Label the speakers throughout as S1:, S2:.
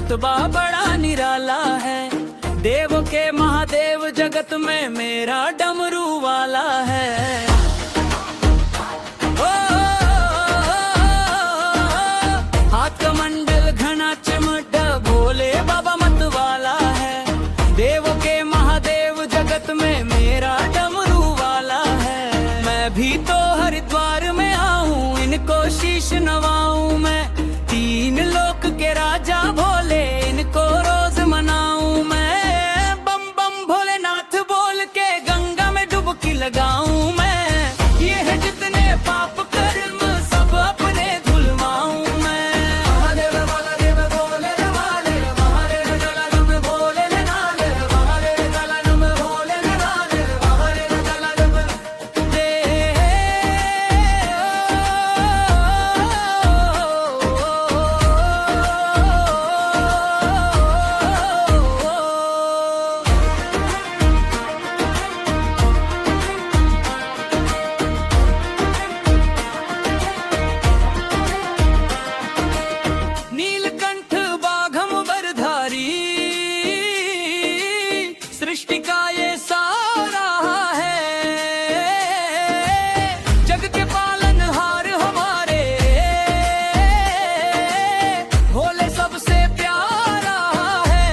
S1: रुतबा बड़ा निराला है। देव के महादेव जगत में मेरा डमरू वाला है। हाथ कमंडल घना चिमटा भोले बाबा मत वाला है। देव के महादेव जगत में मेरा डमरू वाला है। मैं भी तो हरिद्वार में आऊं, इनको शीश नवाऊं मैं। तीन लोक के राजा भोले, इनको रोज मनाऊं मैं। बम बम भोलेनाथ बोल के गंगा में डुबकी लगाऊं मैं। ये है जितने पाप कर्म सब अपने धुलवाऊं मैं। महादेव महादेव भोले नवाले, महादेव जलालम भोले नवाले, महादेव जलालम भोले नवाले, महादेव जलालम दे। नीलकंठ बाघम बरधारी, सृष्टि का ये सारा है। जग के पालनहार हमारे, भोले सबसे प्यारा है।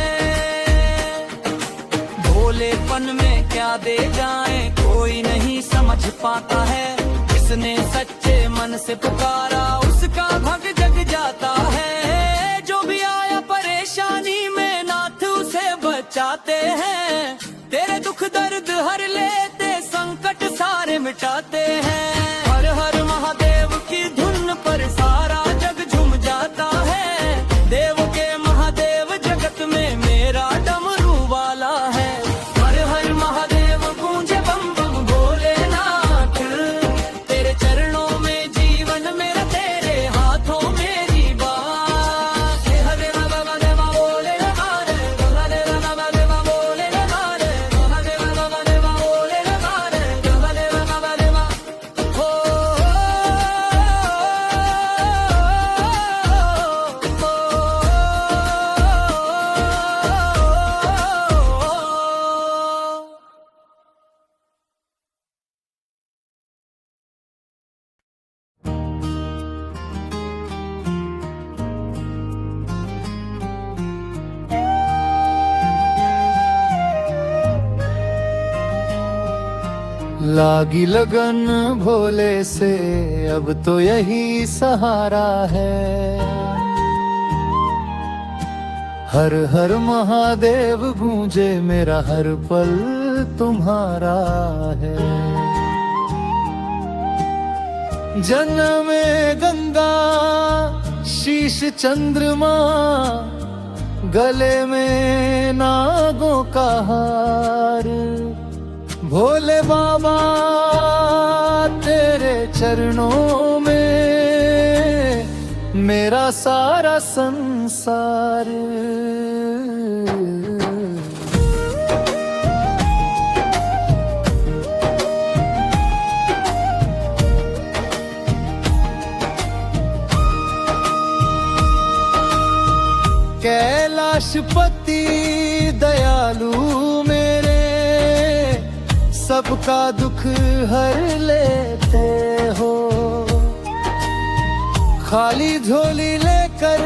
S1: भोलेपन में क्या दे जाएं कोई नहीं समझ पाता है। जिसने सच्चे मन से पुकारा उसका भग जग जाता है। जो भी आया परेशानी में नाथ उसे बचाते हैं। तेरे दुख दर्द हर लेते, संकट सारे मिटाते हैं। हर हर महादेव की धुन पर सारा जग झूम जाता है। देव के महादेव जगत में मेरा डमरू वाला है। हर हर महादेव गूंजे बम बम भोलेनाथ। तेरे चरणों में जीवन मेरा, तेरे हाथों मेरी बात। हरे बाबा देवा बोले नवारे, हरे बाबा देवा बोले नवारे, हरे बाबा देवा बोले नवारे, हरे बाबा देवा हो।
S2: लागी लगन भोले से अब तो यही सहारा है। हर हर महादेव गूंजे मेरा हर पल तुम्हारा है। जन्म में गंगा शीश चंद्रमा, गले में नागों का हार। भोले बाबा तेरे चरणों में मेरा सारा संसार। कैलाशपति दयालु मेरे, सबका दुख हर लेते हो। खाली झोली लेकर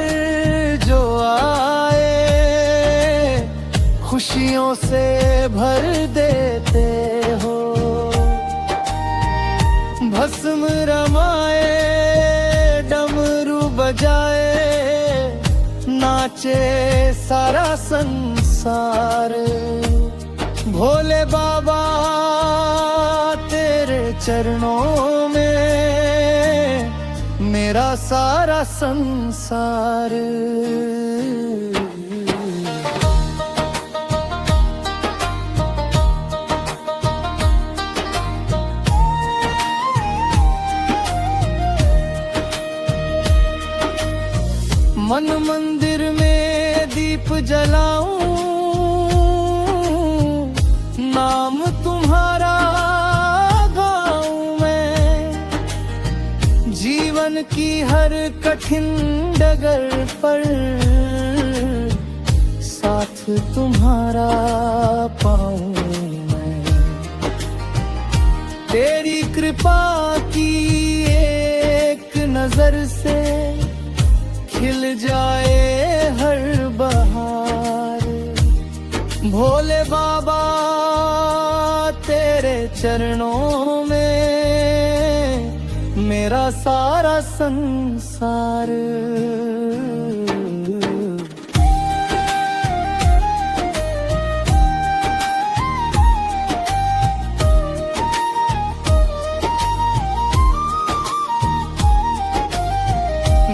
S2: जो आए, खुशियों से भर देते हो। भस्म रमाए डमरू बजाए, नाचे सारा संसार। भोले बाबा तेरे चरणों में मेरा सारा संसार। मन मंदिर में दीप जलाऊं, नाम तुम्हारा गाऊं मैं। जीवन की हर कठिन डगर पर साथ तुम्हारा पाऊं मैं। तेरी कृपा की एक नजर से खिल जाए हर बहार। भोले बाबा तेरे चरणों में मेरा सारा संसार।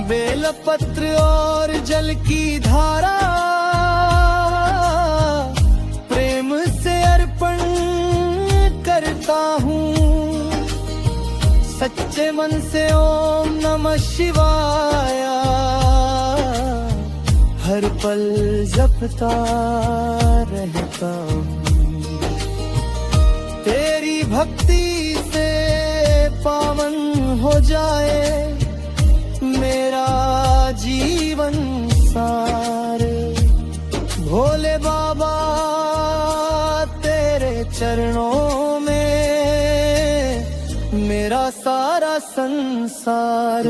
S2: बेलपत्र और जल की धारा प्रेम से अर्पण करता हूँ। सच्चे मन से ओम नमः शिवाय हर पल जपता रहता हूँ। तेरी भक्ति से पावन हो जाए मेरा जीवन सार। भोले बाबा तेरे चरणों में मेरा सारा संसार।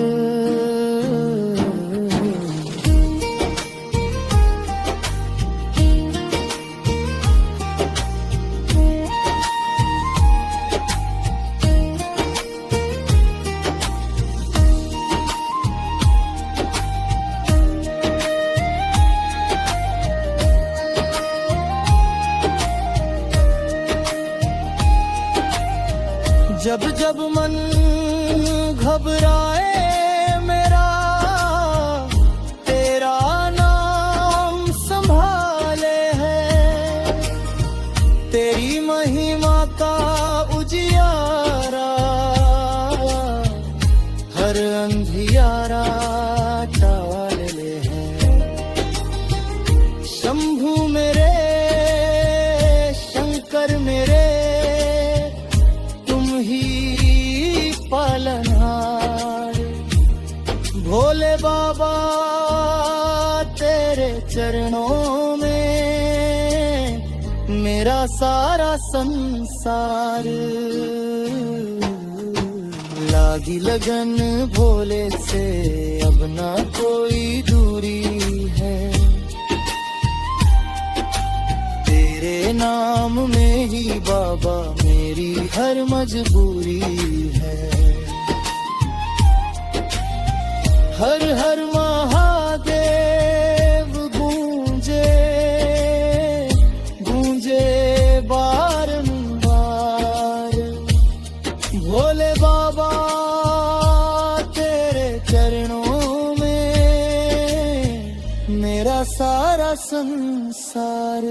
S2: जब जब मन घबराए मेरा तेरा नाम संभाले है। तेरी महिमा का उजियारा हर अंधियारा टाल ले है। शंभू मेरे शंकर मेरे पालनहार। भोले बाबा तेरे चरणों में मेरा सारा संसार। लागी लगन भोले से अब ना कोई दूरी है। तेरे नाम में ही बाबा मेरी हर मजबूरी है। हर हर महादेव गूंजे गूंजे बारंबार। भोले बाबा तेरे चरणों में मेरा सारा संसार।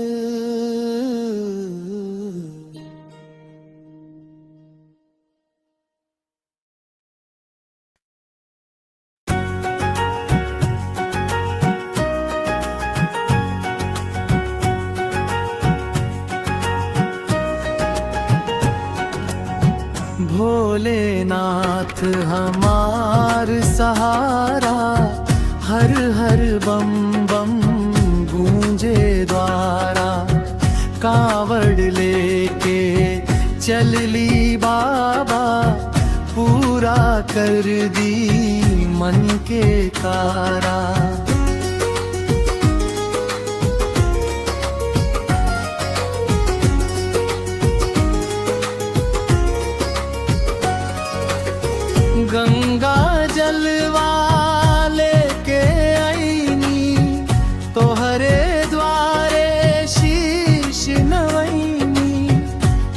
S2: भोलेनाथ हमार सहारा हर हर बम बम गूंजे द्वारा। कावड़ लेके चल ली बाबा पूरा कर दी मन के कारा। गंगा जलवा लेके आईनी तोहरे द्वारे शीश नवैनी।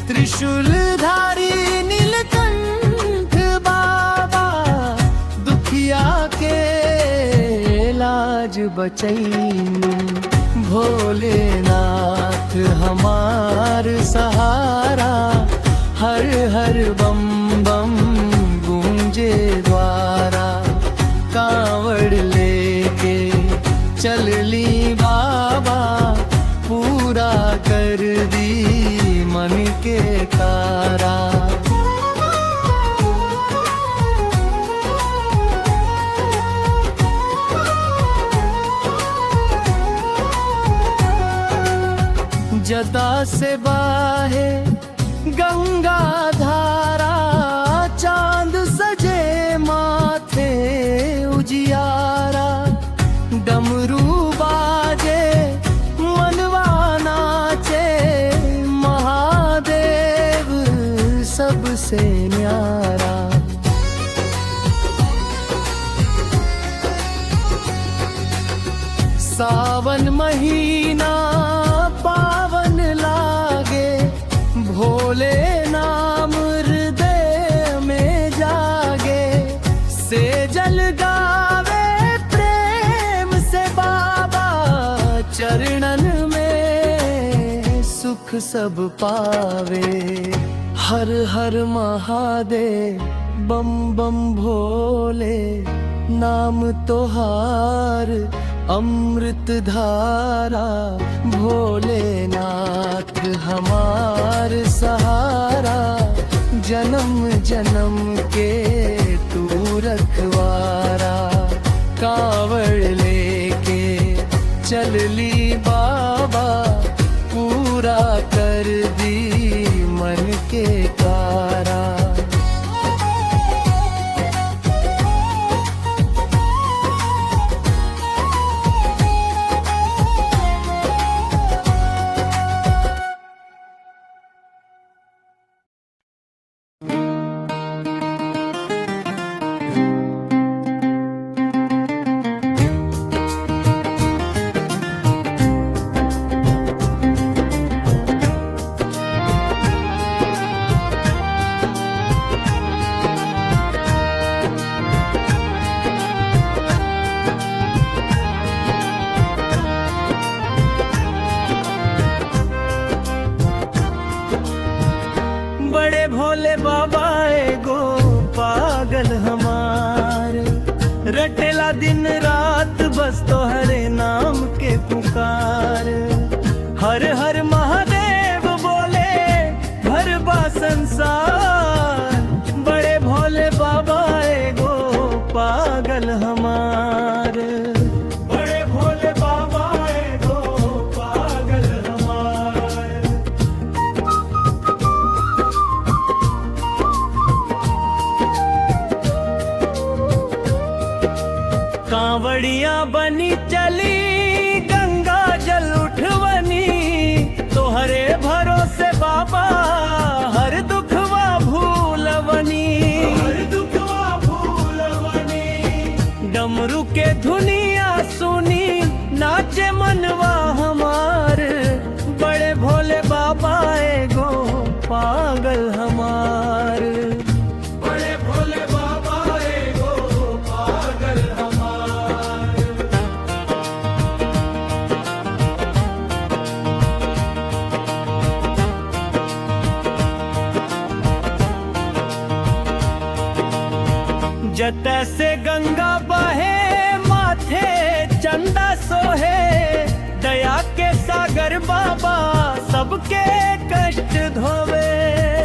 S2: त्रिशूलधारी नीलकंठ बाबा दुखिया के लाज बचैनी। भोलेनाथ हमार सहारा हर हर बम बम गूंजे द्वारा। कावड़ लेके चल ली बाबा पूरा कर दी मन के कारा। सदा से बाहे गंगा धारा, चांद सजे माथे उजियारा, डमरू बाजे मनवा नाचे, महादेव सबसे न्यारा। सावन महीना पावन लागे, भोले नाम हृदय में जागे, से जल गावे प्रेम से बाबा, चरणन में सुख सब पावे। हर हर महादेव बम बम भोले, नाम तोहार अमृत धारा, भोलेनाथ हमार सहारा, जन्म जन्म के तू रखवारा। कांवड़ लेके चल ली बाबा, पूरा कर दी मन के कारा।
S3: भोले बाबा एगो पागल हमार, रटेला दिन रात बस तोहरे नाम के पुकार। हर हर महादेव बोले भरबा संसार, बड़े भोले बाबा एगो पागल हमार। बड़े भोले बाबा एगो पागल हमार। कांवड़िया बनी चली गंगा जल उठवनी, तोहरे भरोसे बाबा हर दुखवा भूलवनी। हर दुखवा भूलवनी। डमरू के धुनिया सुनी नाचे मनवा हमार, बड़े भोले बाबा एगो पागल हमार। बड़े भोले बाबा एगो पागल हमार। जत से गंगा बहे माथे चंदा सोहे, दया के सागर बाबा सबके कष्ट धोवे।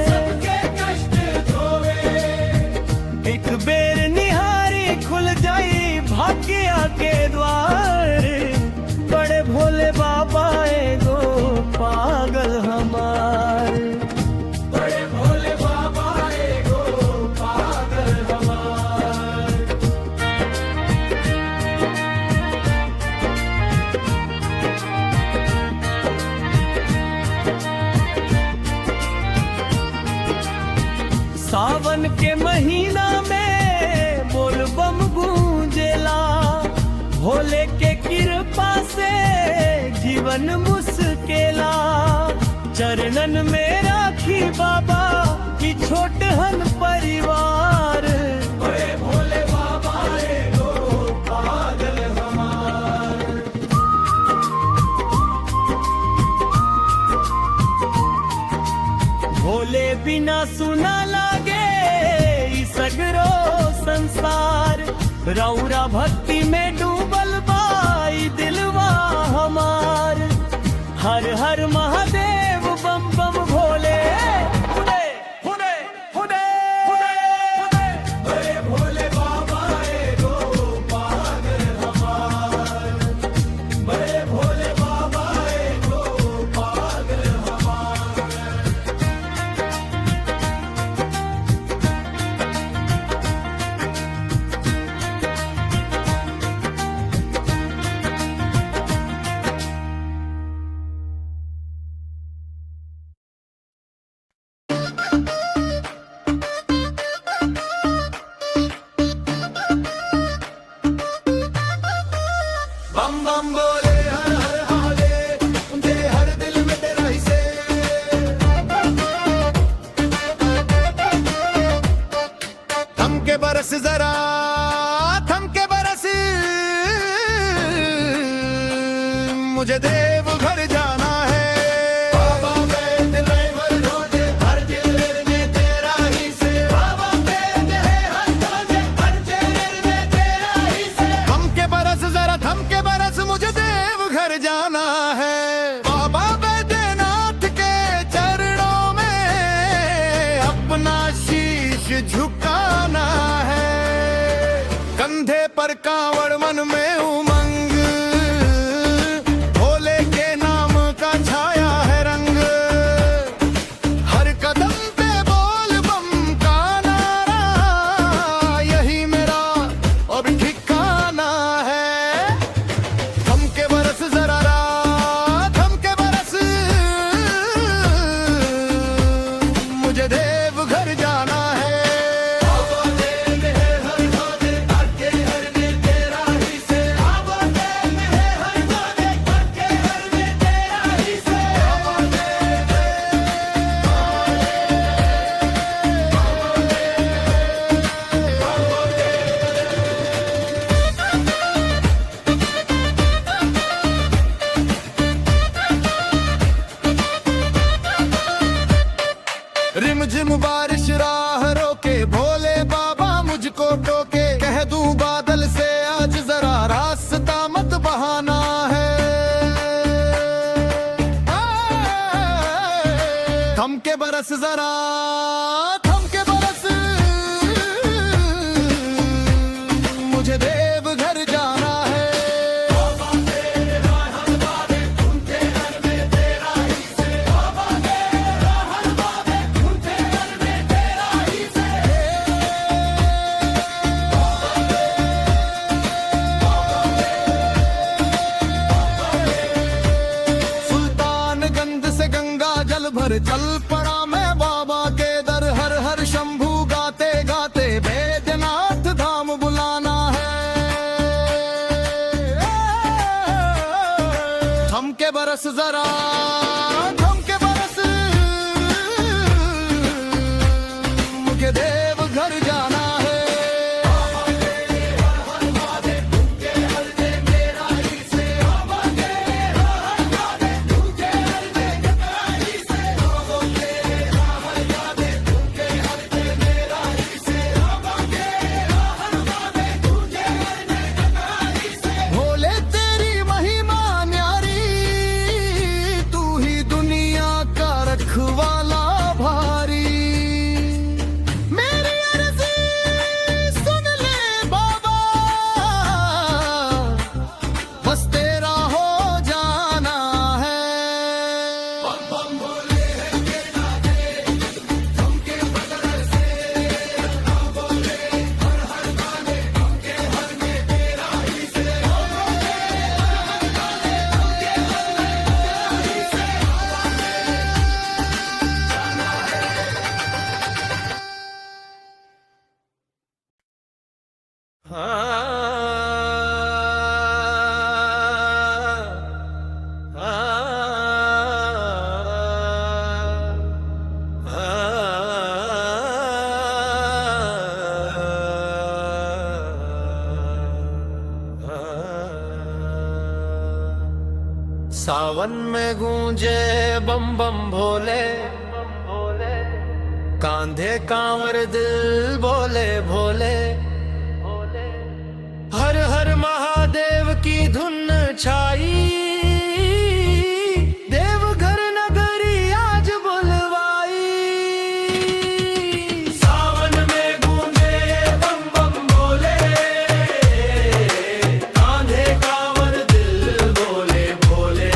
S3: सबके कष्ट धोवे। एक बेर निहारी खुल जाई भाग्य के द्वार, बड़े भोले बाबा एगो पागल हमार। बड़े भोले बाबा एगो पागल हमार। सावन के महीना में बोलबम गूंजेला, भोले के कृपा से जीवन मुस्केला। चरणन में राखी बाबा की छोट हन परिवार, बड़े भोले बाबा एगो पागल हमार। भोले बिना सुना लागे ई सगरो संसार, रौरा भक्ति में डूबल बाई दिलवा हमार। हर हर महादेव बम बम भोले, हुने हुने हुने हुने। बड़े भोले बाबा एगो पागल हमार। बड़े भोले बाबा एगो पागल
S2: मुझे देवघर जाना है। बाबा वैद ड्राइवर रोजे हर दिल में तेरा ही से, बाबा वैद है हर रोजे हर दिल में तेरा ही से। थमके बरस जरा थमके बरस मुझे देवघर जाना है। बाबा बैद्यनाथ के चरणों में अपना शीश झुकाना है। कंधे पर कांवड़ मन में उमंग, भोले के नाम का छाया है रंग। हर कदम पे बोल बम का नारा, यही मेरा अब ठिकाना है। थमके बरस जरा रात थमके बरस मुझे देवघर जाना है। रिमझिम बारिश राह रोके, भोले बाबा मुझको टोके। कह दूं बादल से आज जरा रास्ता मत बहाना है। थमके बरस जरा थमके बरस मुझे देवघर जाना है। भर चल पड़ा मैं बाबा के दर, हर हर शंभू गाते गाते बैद्यनाथ धाम बुलाना है। थमके बरस जरा थमके बरस मुझे देवघर जाना है। वाला भारी मेरी अर्जी सुन ले बाबा, बस तेरा हो जाना है। बम बम भोले है के नाचे, थमके बदल से ना बोले हर हर गाने, थमके हर में तेरा ही से। सावन में गूंजे बम बम भोले, कांधे कांवर दिल बोले भोले। हर हर महादेव की धुन छाई, देवघर नगरी आज बुलवाई। सावन में गूंजे बम बम भोले, कांधे कांवर दिल बोले भोले।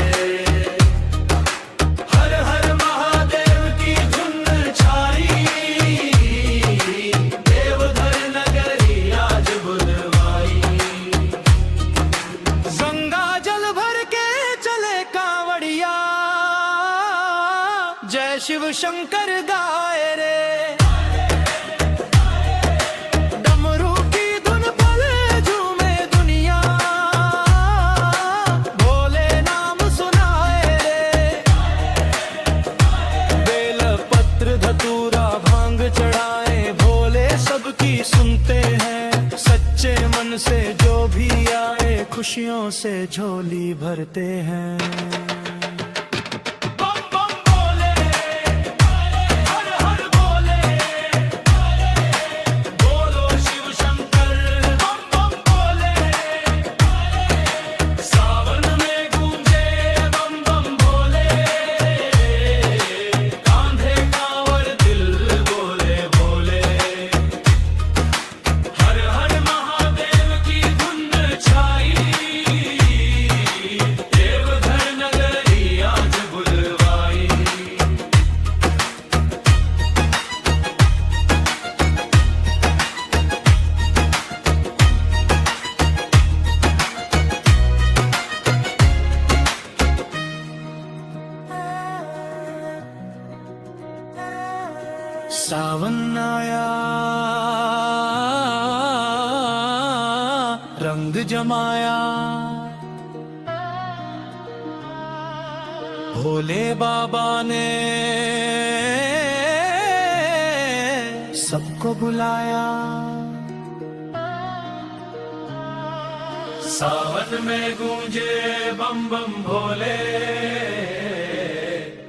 S2: हर हर महादेव की धुन छाई, देवघर नगरी आज बुलवाई। गंगा जल भर के चले कांवड़िया, जय शिव शंकर गाए रे। डमरू की धुन पर झूमे दुनिया, भोले नाम सुनाए रे। बेल पत्र धतूरा भांग चढ़ाए, भोले सबकी सुनते हैं। सच्चे मन से
S3: जो भी आए खुशियों से झोली भरते हैं। बम बम बोले, हर हर बोले, बोलो शिव शंकर। बम बम बोले, सावन में गूंजे बम बम बोले, कांधे कांवर दिल बोले बोले। हर हर महादेव की धुन छाई, देवघर नगरी आज बुलवाई। सावन आया, रंग जमाया, भोले बाबा ने सबको बुलाया। सावन में गूंजे बम बम भोले,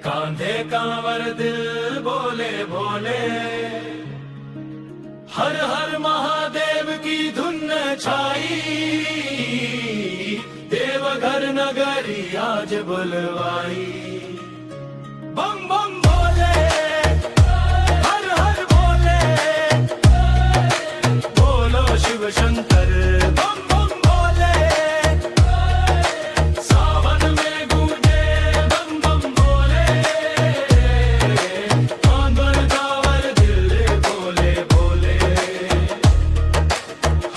S3: कांधे कांवर दिल बोले भोले। हर हर महादेव की धुन छाई, देवघर नगरी आज बुलवाई। बम बम भोले, हर हर बोले, बोलो शिव शंकर। बम बम बोले, सावन में गूंजे बम बम बोले, कांवर कांवर दिल बोले बोले।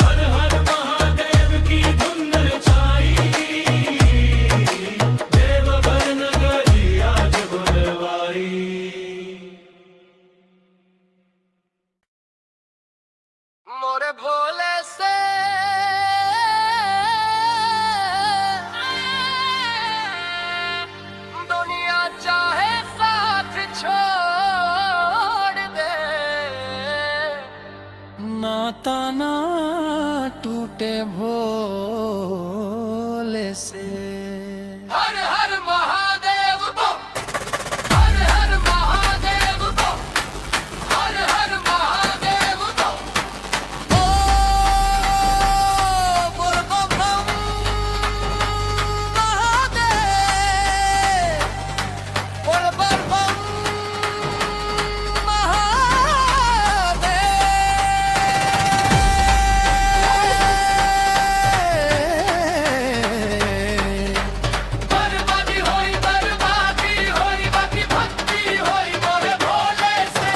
S3: हर हर महादेव की धुन छाई, देवघर नगरी आज बुलवाई।
S1: मोरे भोले से दुनिया चाहे साथ छोड़ दे,
S3: नाता ना टूटे भोले से।
S1: हर हर महादेव को, हर हर महादेव को, हर हर महादेव को। ओ बोल बम बम महादेव, बोल बम बम महादेव। बर्बादी होई बाकी भक्ति होई मोरे भोले से।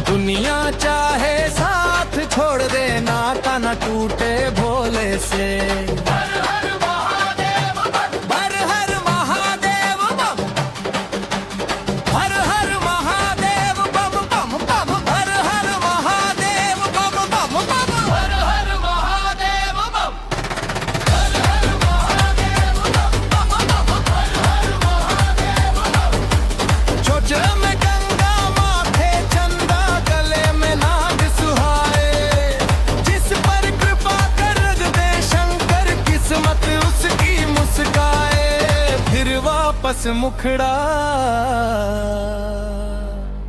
S3: दुनिया चाहे साथ छोड़ दे, नाता न टूटे भोले से।
S1: हर हर महादेव बम,
S3: हर हर महादेव बम, हर हर महादेव बम बम बम, हर हर महादेव बम बम बम।
S1: हर हर महादेव बम, हर हर महादेव बम बम बम, हर हर महादेव बम।
S3: चोचला में गंगा, माथे चंदा, गले में नाग सुहाए। जिस पर कृपा कर दे शंकर, किस्मत उसकी मुस्काए। फिर वापस मुखड़ा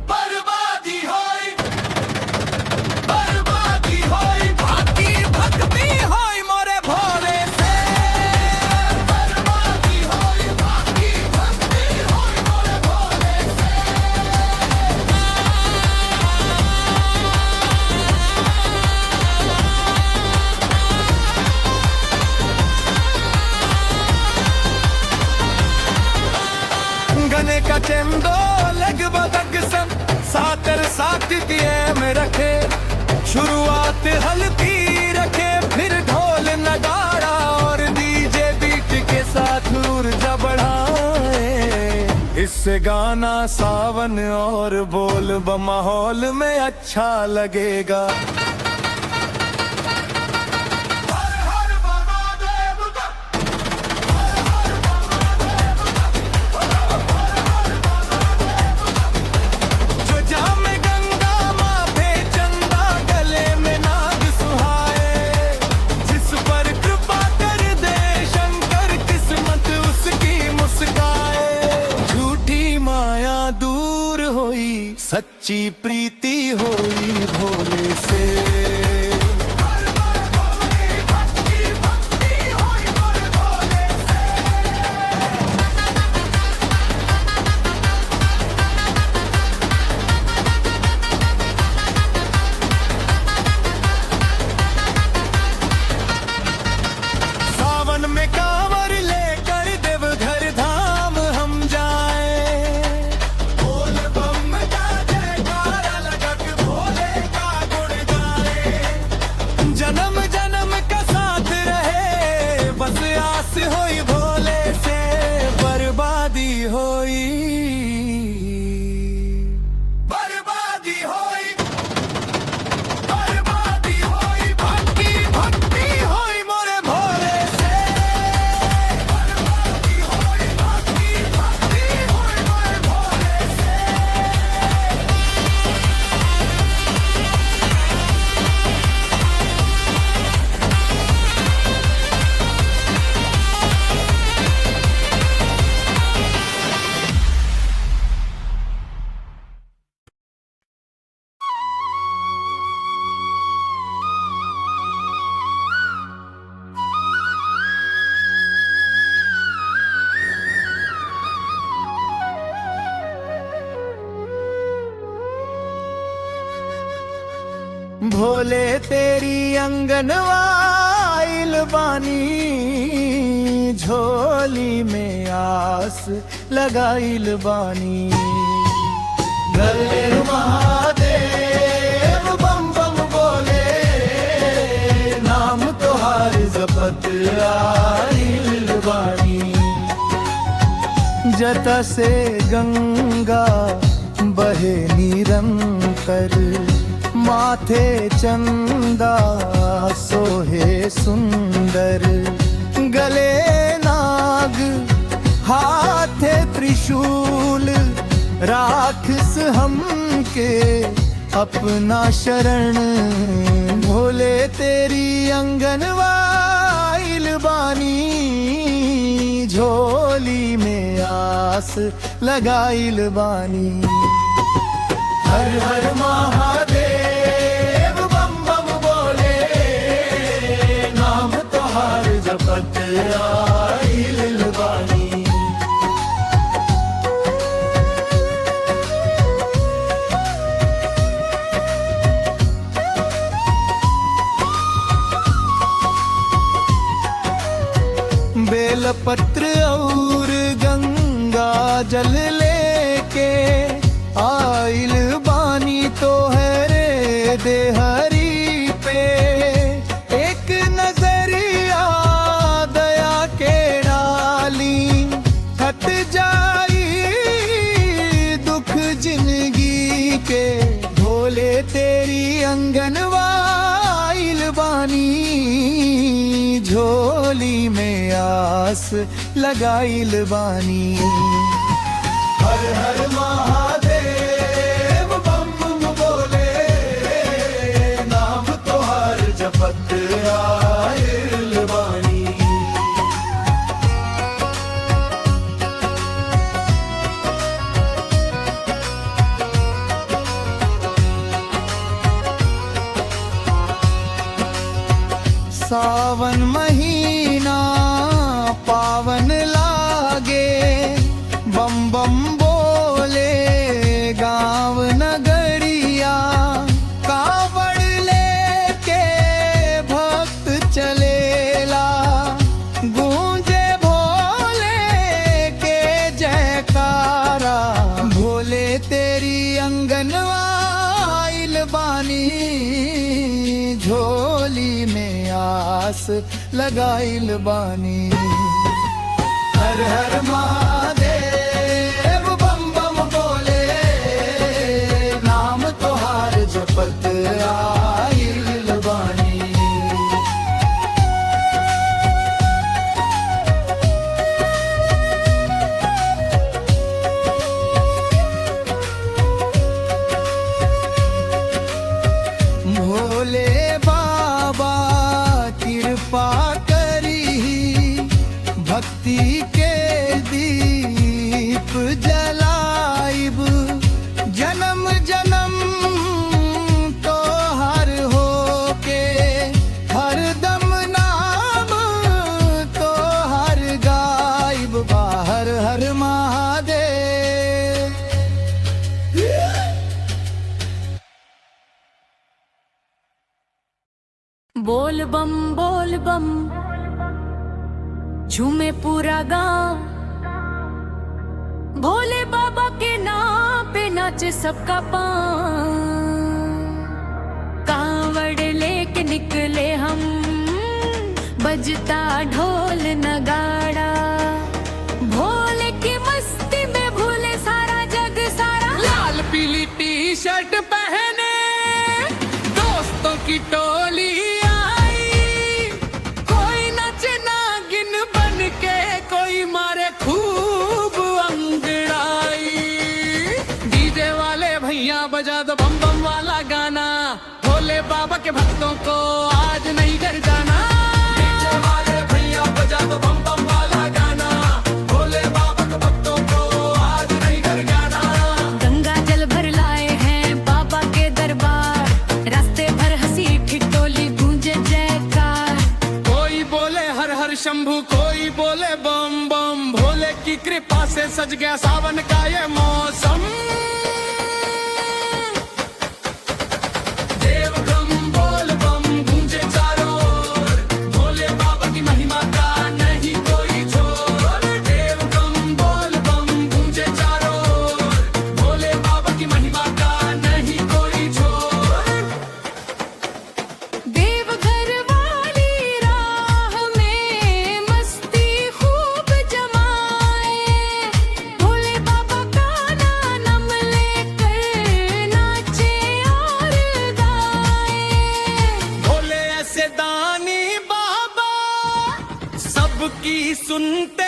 S1: बर्बादी होई बाकी भक्ति
S3: होई मोरे भोले से।
S1: बर्बादी होई बाकी भक्ति होई मोरे भोले से।
S3: गने का चंदो लग बदग सन, सातर साथ दिए में रखे। शुरुआत हल्की रखे, फिर ढोल नगाड़ा और डीजे बीट के साथ ऊर्जा बढ़ाए। इससे गाना सावन और बोल बम माहौल में अच्छा लगेगा।
S1: हर हर महादेव का,
S3: जो जामे सच्ची प्रीति होई भोले से। सावन में कांवर लेकर देवघर धाम हम जाए, बोल बम का जयकारा लगा के भोले का गुण गाए। जन्म जन्म का साथ रहे, बस आस होई भोले से, बर्बादी होई, बर्बादी होई, बर्बादी होई, भक्ति भक्ति होई मोरे भोले से, बर्बादी होई, भक्ति भक्ति होई मोरे भोले से। भोले तेरी अंगनवाइल बानी, झोली में आस लगाइल बानी। गले महादेव बम बम बोले, नाम तोहार जपत आइल बानी। जटा से गंगा बहे निरंतर, माथे चंदा सोहे सुंदर। गले नाग हाथे त्रिशूल, राक्षस हमके अपना शरण। भोले तेरी अंगनवाइल बानी, झोली में आस लगाइल बानी। हर हर महादेव बम बम बोले, नाम तोहार जपत आइल बानी। बेलपत्र और गंगा जल लेके आइल बानी तो है रे देहरी पे। एक नजरिया दया के डाली, हट जाई दुख जिंदगी के। भोले तेरी अंगनवाइल बानी, झोली में आस लगाइल बानी। हर हर महादेव बम बम बोले, नाम तोहार जपत आइल बानी। सावन महीना पावन लागे, बम बम बोले गाँव नगरिया। कावड़ लेके भक्त चलेला, गूंजे भोले के जयकारा। भोले तेरी अंगनवाइल बानी, झोली में आस लगाइल बानी। हर हर महादेव बम बम बोले, नाम तोहार जपत आइल बानी। भोले बाबा कृपा करी, भक्ति के दीप जलाइब। जन्म
S4: बोल बम झूमे पूरा गांव, भोले बाबा के नाम पे नाचे सबका पांव। कांवड़ लेके निकले हम, बजता ढोल नगाड़ा, भोले की मस्ती में भूले सारा जग सारा।
S3: लाल पीली टी शर्ट पहने दोस्तों की टोली आई, कोई नचे नागिन बन के, कोई मारे खूब अंगड़ाई। डीजे वाले भैया बजा दो बम बम वाला गाना, भोले बाबा के भक्तों को आज नहीं घर जाना। डीजे वाले भैया बजा दो बम बम वाला गाना, भोले बाबा के भक्तों को आज नहीं घर जाना।
S4: गंगा जल भर लाए हैं बाबा के दरबार, रास्ते भर हंसी ठिठोली गूंजे जयकार।
S3: कोई बोले हर हर शंभू, कोई बोले बम बम, भोले की कृपा से सज गया सावन का ये मौसम। देवगम बोल बम गूंजे चारों ओर, भोले बाबा की महिमा का नहीं कोई छोर। देवगम बोल बम गूंजे चारों ओर, भोले बाबा की महिमा का नहीं कोई छोर।
S4: देवघर वाली राह में मस्ती खूब जमाए, भोले बाबा का नाम लेकर नाचे और गाए।
S3: भोले ऐसे दानी बाबा सबकी सुनते